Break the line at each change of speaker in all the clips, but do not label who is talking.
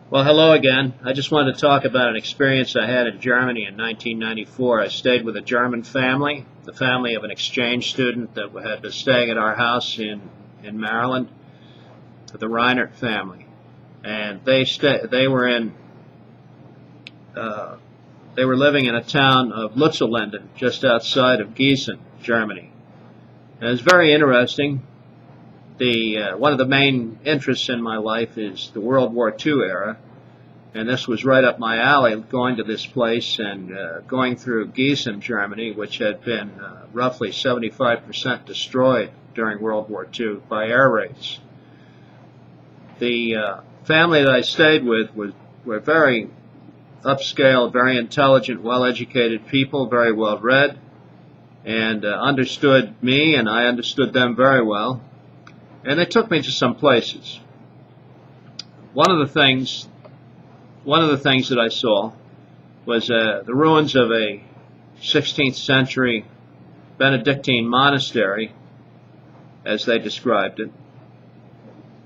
Well, hello again. I just wanted to talk about an experience I had in Germany in 1994. I stayed with a German family, the family of an exchange student that had been staying at our house in Maryland, the Reinert family. And uh, they were living in a town of Lutzelenden, just outside of Gießen, Germany. And it was very interesting. One of the main interests in my life is the World War II era, and this was right up my alley, going to this place and going through Gießen, Germany, which had been roughly 75% destroyed during World War II by air raids. The family that I stayed with were very upscale, very intelligent, well-educated people, very well-read, and understood me, and I understood them very well. And they took me to some places. One of the things that I saw was the ruins of a 16th century Benedictine monastery, as they described it,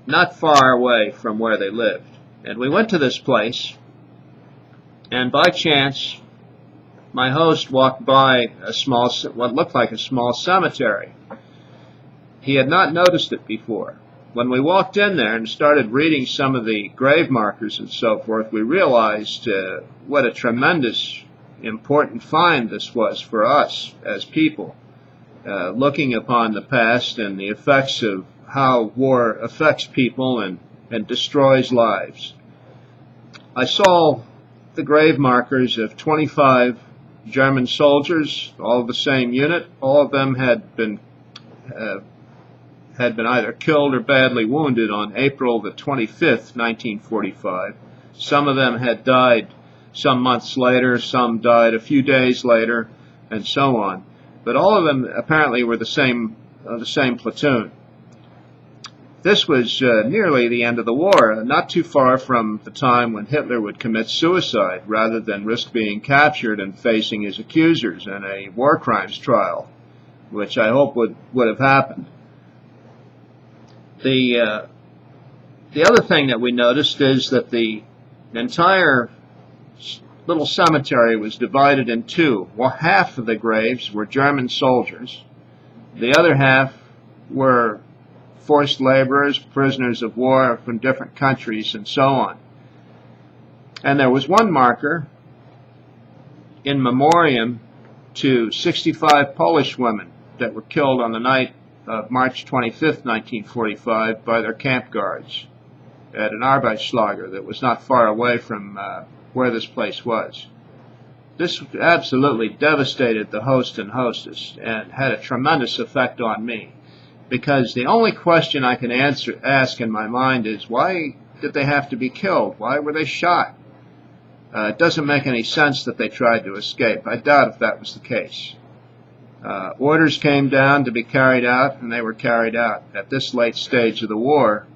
not far away from where they lived. And we went to this place, and by chance, my host walked by what looked like a small cemetery. He had not noticed it before. When we walked in there and started reading some of the grave markers and so forth, we realized what a tremendous, important find this was for us as people, looking upon the past and the effects of how war affects people and destroys lives. I saw the grave markers of 25 German soldiers, all of the same unit. All of them had been either killed or badly wounded on April the 25th, 1945. Some of them had died some months later, some died a few days later, and so on. But all of them apparently were the same platoon. This was nearly the end of the war, not too far from the time when Hitler would commit suicide rather than risk being captured and facing his accusers in a war crimes trial, which I hope would have happened. The other thing that we noticed is that the entire little cemetery was divided in two. Well, half of the graves were German soldiers. The other half were forced laborers, prisoners of war from different countries, and so on. And there was one marker in memoriam to 65 Polish women that were killed on the night of March 25th, 1945, by their camp guards at an Arbeitslager that was not far away from where this place was. This absolutely devastated the host and hostess and had a tremendous effect on me, because the only question I can ask in my mind is, why did they have to be killed? Why were they shot? It doesn't make any sense that they tried to escape. I doubt if that was the case. Orders came down to be carried out, and they were carried out. At this late stage of the war,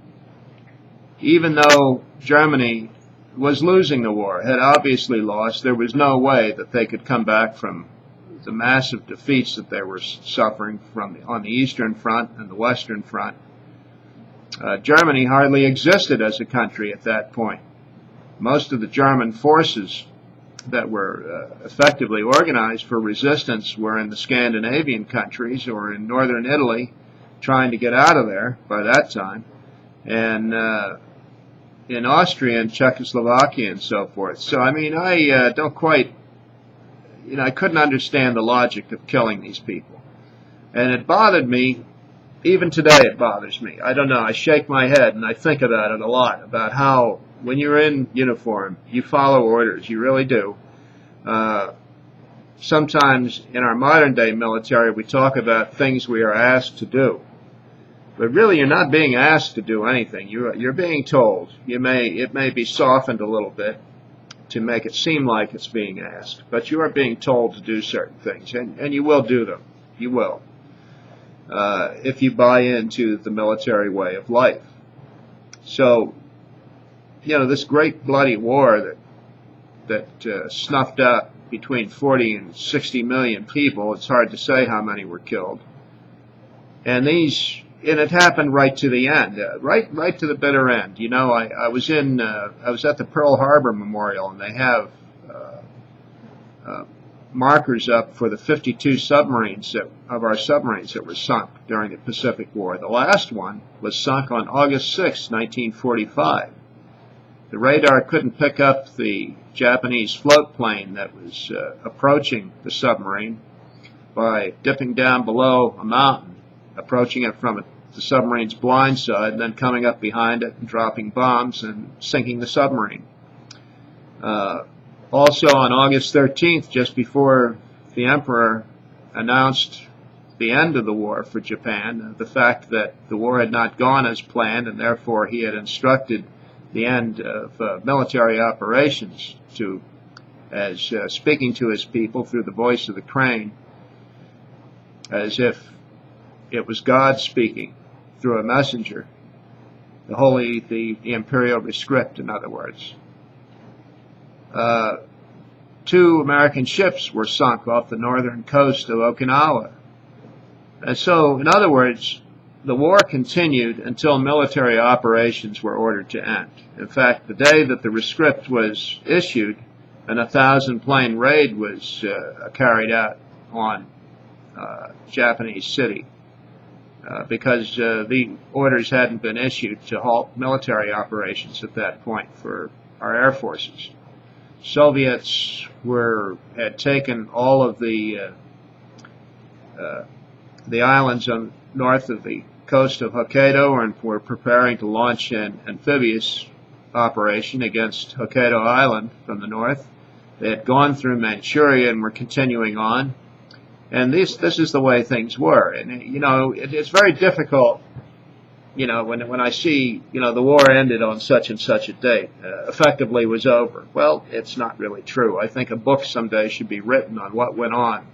even though Germany was losing the war, had obviously lost, there was no way that they could come back from the massive defeats that they were suffering on the Eastern Front and the Western Front. Germany hardly existed as a country at that point. Most of the German forces that were effectively organized for resistance were in the Scandinavian countries or in northern Italy, trying to get out of there by that time, and in Austria and Czechoslovakia and so forth. So, I mean, I don't quite, I couldn't understand the logic of killing these people. And it bothered me. Even today it bothers me. I don't know. I shake my head and I think about it a lot, about how when you're in uniform, you follow orders. You really do. Sometimes in our modern day military, we talk about things we are asked to do. But really, you're not being asked to do anything. You're being told. It may be softened a little bit to make it seem like it's being asked, but you are being told to do certain things, and you will do them. You will, if you buy into the military way of life. So, this great bloody war that snuffed out between 40 and 60 million people. It's hard to say how many were killed. And these and it happened right to the end, right to the bitter end. You know, I was at the Pearl Harbor Memorial, and they have markers up for the 52 submarines of our submarines that were sunk during the Pacific War. The last one was sunk on August 6, 1945. The radar couldn't pick up the Japanese float plane that was approaching the submarine by dipping down below a mountain, approaching it from the submarine's blind side, and then coming up behind it and dropping bombs and sinking the submarine. Also on August 13th, just before the Emperor announced the end of the war for Japan, the fact that the war had not gone as planned, and therefore he had instructed the end of military operations as speaking to his people through the voice of the crane, as if it was God speaking through a messenger, the imperial rescript, in other words. 2 American ships were sunk off the northern coast of Okinawa. And so, in other words, the war continued until military operations were ordered to end. In fact, the day that the rescript was issued, an 1,000-plane raid was carried out on Japanese city because the orders hadn't been issued to halt military operations at that point for our air forces. Soviets had taken all of the islands north of the coast of Hokkaido and were preparing to launch an amphibious operation against Hokkaido Island from the north. They had gone through Manchuria and were continuing on. And this is the way things were. And, you know, it's very difficult, you know, when I see, you know, the war ended on such and such a date, effectively was over. Well, it's not really true. I think a book someday should be written on what went on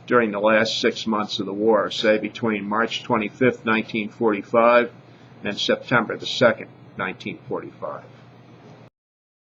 during the last 6 months of the war, say between March 25th, 1945 and September the 2nd, 1945.